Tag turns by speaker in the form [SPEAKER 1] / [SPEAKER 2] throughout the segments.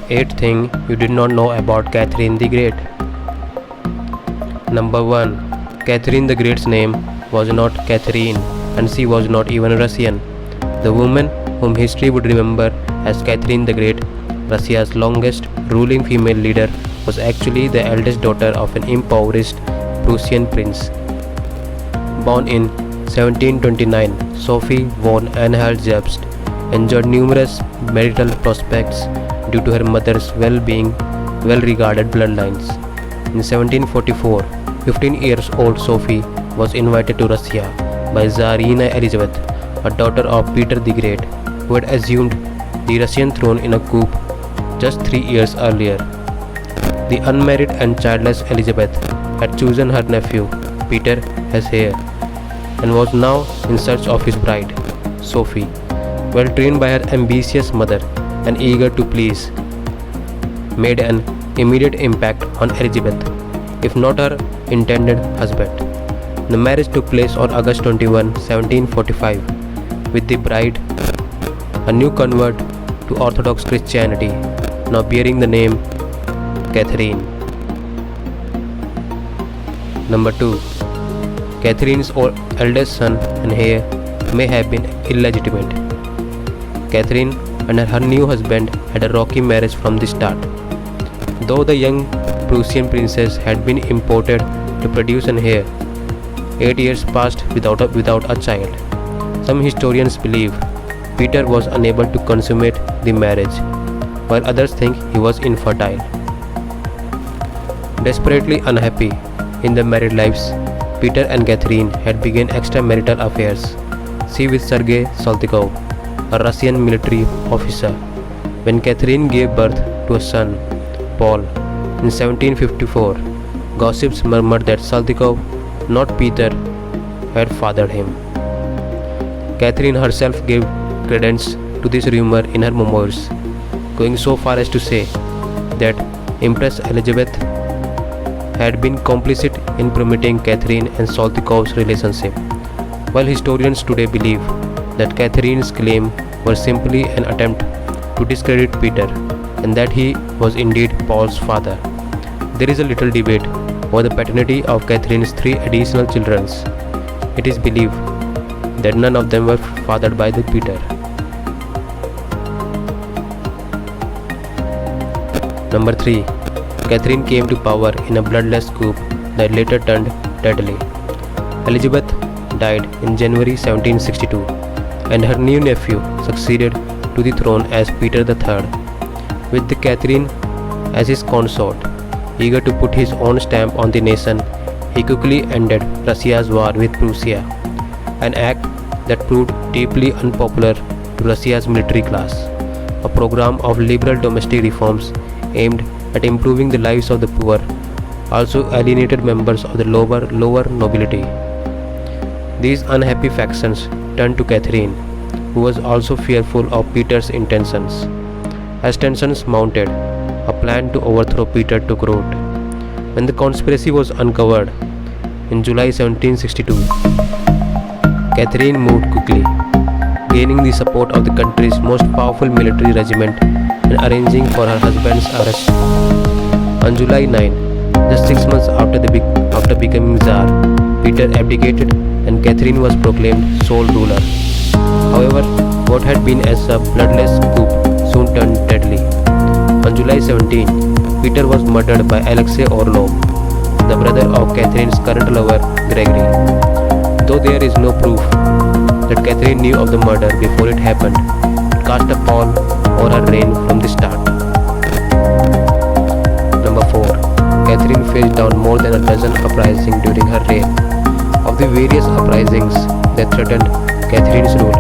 [SPEAKER 1] 8 things you did not know about Catherine the Great. Number 1. Catherine the Great's name was not Catherine, and she was not even Russian. The woman whom history would remember as Catherine the Great, Russia's longest ruling female leader, was actually the eldest daughter of an impoverished Prussian prince. Born in 1729, Sophie von Anhalt-Zerbst enjoyed numerous marital prospects due to her mother's well-regarded bloodlines. In 1744, 15-year-old Sophie was invited to Russia by Tsarina Elizabeth, a daughter of Peter the Great, who had assumed the Russian throne in a coup just 3 years earlier. The unmarried and childless Elizabeth had chosen her nephew, Peter, as heir, and was now in search of his bride, Sophie. Well trained by her ambitious mother and eager to please, made an immediate impact on Elizabeth, if not her intended husband. The marriage took place on August 21, 1745, with the bride, a new convert to Orthodox Christianity, now bearing the name Catherine. Number 2. Catherine's eldest son and heir may have been illegitimate. Catherine and her new husband had a rocky marriage from the start. Though the young Prussian princess had been imported to produce an heir, 8 years passed without a child. Some historians believe Peter was unable to consummate the marriage, while others think he was infertile. Desperately unhappy in their married lives, Peter and Catherine had begun extramarital affairs. See with Sergei Saltykov, a Russian military officer. When Catherine gave birth to a son, Paul, in 1754, gossips murmured that Saltykov, not Peter, had fathered him. Catherine herself gave credence to this rumor in her memoirs, going so far as to say that Empress Elizabeth had been complicit in promoting Catherine and Saltykov's relationship, while historians today believe that Catherine's claim was simply an attempt to discredit Peter and that he was indeed Paul's father. There is a little debate over the paternity of Catherine's 3 additional children. It is believed that none of them were fathered by Peter. Number 3. Catherine came to power in a bloodless coup that later turned deadly. Elizabeth died in January 1762, and her new nephew succeeded to the throne as Peter III. With Catherine as his consort, eager to put his own stamp on the nation, he quickly ended Russia's war with Prussia, an act that proved deeply unpopular to Russia's military class. A program of liberal domestic reforms aimed at improving the lives of the poor also alienated members of the lower nobility. These unhappy factions turned to Catherine, who was also fearful of Peter's intentions. As tensions mounted, a plan to overthrow Peter took root. When the conspiracy was uncovered in July 1762, Catherine moved quickly, gaining the support of the country's most powerful military regiment and arranging for her husband's arrest. On July 9, just 6 months after becoming Tsar, Peter abdicated and Catherine was proclaimed sole ruler. However, what had been as a bloodless coup soon turned deadly. On July 17, Peter was murdered by Alexei Orlov, the brother of Catherine's current lover, Gregory. Though there is no proof that Catherine knew of the murder before it happened, it cast a pall over her reign from the start. Number 4. Catherine faced down more than a dozen uprisings during her reign. Of the various uprisings that threatened Catherine's rule,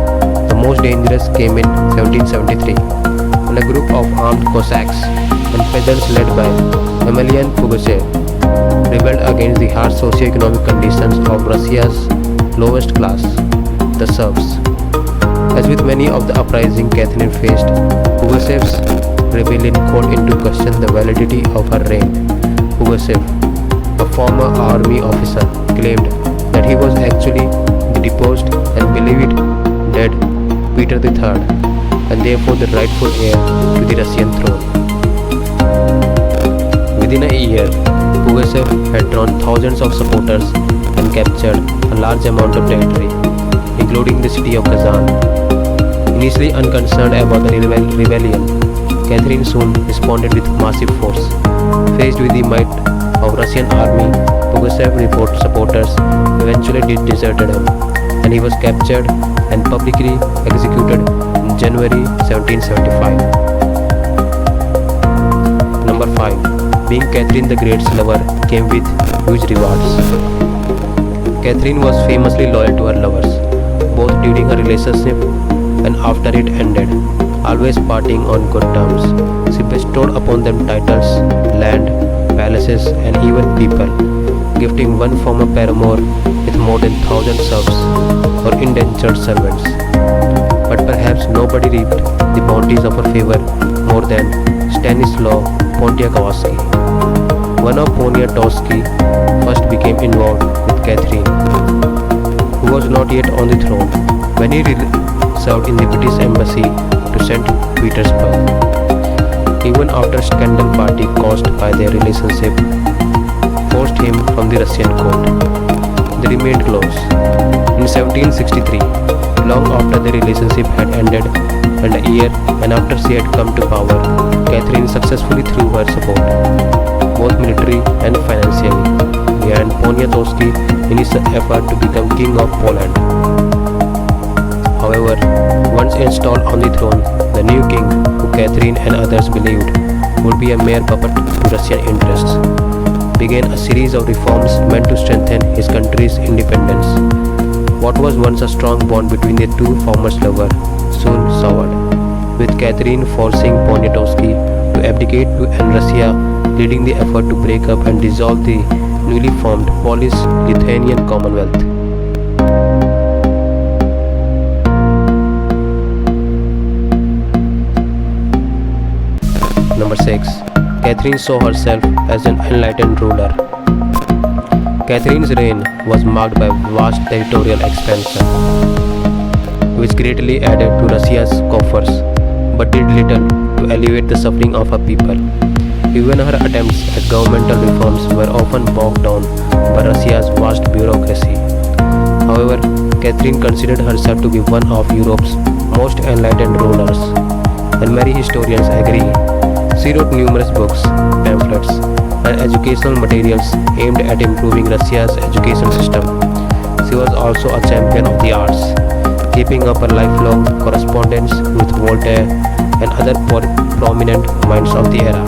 [SPEAKER 1] the most dangerous came in 1773, when a group of armed Cossacks and peasants led by Emelian Pugachev rebelled against the harsh socio-economic conditions of Russia's lowest class, the serfs. As with many of the uprisings Catherine faced, Pugachev's rebellion called into question the validity of her reign. Pugachev, a former army officer, claimed that he was actually the deposed and believed dead Peter III, and therefore the rightful heir to the Russian throne. Pugachev had drawn thousands of supporters and captured a large amount of territory, including the city of Kazan. Initially unconcerned about the rebellion, Catherine soon responded with massive force. Faced with the might of Russian army, Pugachev supporters eventually deserted him, and he was captured and publicly executed in January 1775. Number 5. Being Catherine the Great's lover came with huge rewards. Catherine was famously loyal to her lovers, both during her relationship and after it ended, always parting on good terms. She bestowed upon them titles, land, palaces, and even people, gifting one former paramour with more than 1,000 serfs or indentured servants. But perhaps nobody reaped the bounties of her favor more than Stanislaw Poniatowski. One of Poniatowski first became involved with Catherine, who was not yet on the throne when he served in the British embassy to St. Petersburg. Even after scandal party caused by their relationship forced him from the Russian court, they remained close. In 1763, long after the relationship had ended and a year and after she had come to power, Catherine successfully threw her support, both military and financially, behind Poniatowski in his effort to become King of Poland. However, once installed on the throne, the new king, who Catherine and others believed would be a mere puppet to Russian interests, began a series of reforms meant to strengthen his country's independence. What was once a strong bond between the two former lovers soon soured, with Catherine forcing Poniatowski to abdicate and Russia leading the effort to break up and dissolve the newly formed Polish-Lithuanian Commonwealth. Number 6. Catherine saw herself as an enlightened ruler. Catherine's reign was marked by vast territorial expansion, which greatly added to Russia's coffers, but did little to alleviate the suffering of her people. Even her attempts at governmental reforms were often bogged down by Russia's vast bureaucracy. However, Catherine considered herself to be one of Europe's most enlightened rulers, and many historians agree. She wrote numerous books, pamphlets, and educational materials aimed at improving Russia's education system. She was also a champion of the arts, keeping up a lifelong correspondence with Voltaire and other prominent minds of the era,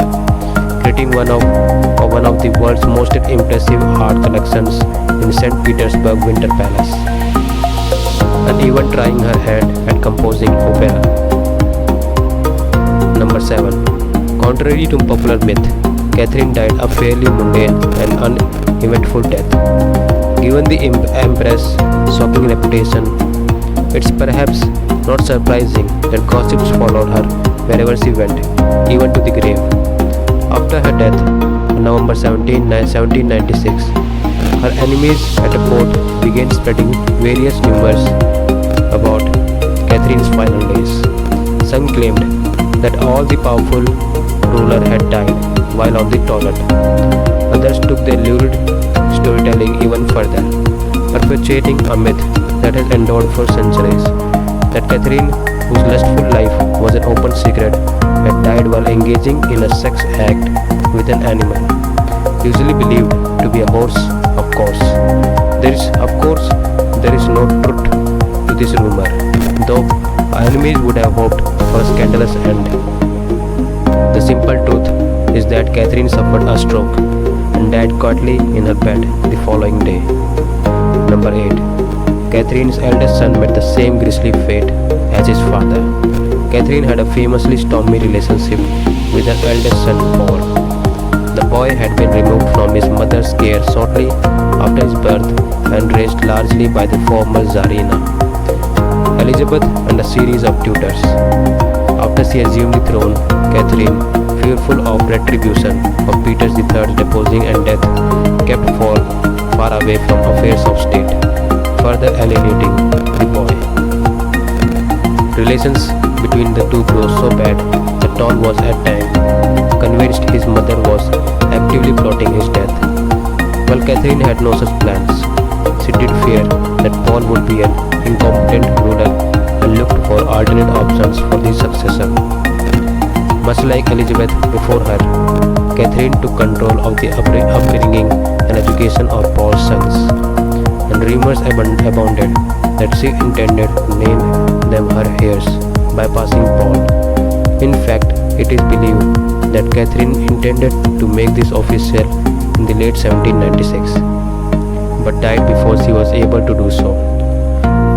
[SPEAKER 1] creating one of the world's most impressive art collections in St. Petersburg Winter Palace, and even trying her hand at composing opera. Number 7. Contrary to popular myth, Catherine died a fairly mundane and uneventful death. Given the Empress' shocking reputation, it's perhaps not surprising that gossips followed her wherever she went, even to the grave. After her death, on November 17, 1796, her enemies at a court began spreading various rumors about Catherine's final days. Some claimed that all the powerful ruler had died while on the toilet. Others took their lurid storytelling even further, perpetuating a myth that has endured for centuries, that Catherine, whose lustful life was an open secret, had died while engaging in a sex act with an animal, usually believed to be a horse. Of course, there is no truth to this rumor, though our enemies would have hoped for a scandalous end. The simple truth is that Catherine suffered a stroke and died quietly in her bed the following day. Number 8. Catherine's eldest son met the same grisly fate as his father. Catherine had a famously stormy relationship with her eldest son Paul. The boy had been removed from his mother's care shortly after his birth and raised largely by the former Tsarina Elizabeth and a series of tutors. After she assumed the throne, Catherine, fearful of retribution of Peter III's deposing and death, kept Paul far away from affairs of state, further alienating the boy. Relations between the two grew so bad that Paul was at times convinced his mother was actively plotting his death. Catherine had no such plans. She did fear that Paul would be an incompetent ruler and looked for alternate options for the successor. Much like Elizabeth before her, Catherine took control of the upbringing and education of Paul's sons, and rumors abounded that she intended to name them her heirs, bypassing Paul. In fact, it is believed that Catherine intended to make this official in the late 1796, but died before she was able to do so.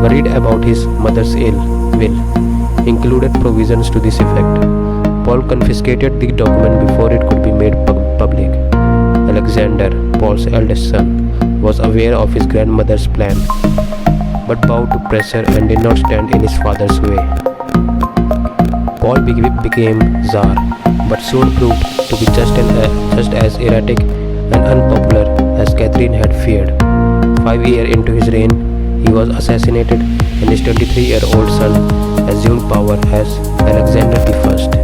[SPEAKER 1] Worried about his mother's will included provisions to this effect. Paul confiscated the document before it could be made public. Alexander, Paul's eldest son, was aware of his grandmother's plan, but bowed to pressure and did not stand in his father's way. Paul became Tsar, but soon proved to be just as erratic and unpopular as Catherine had feared. 5 years into his reign, he was assassinated, and his 23-year-old son assumed power as Alexander I.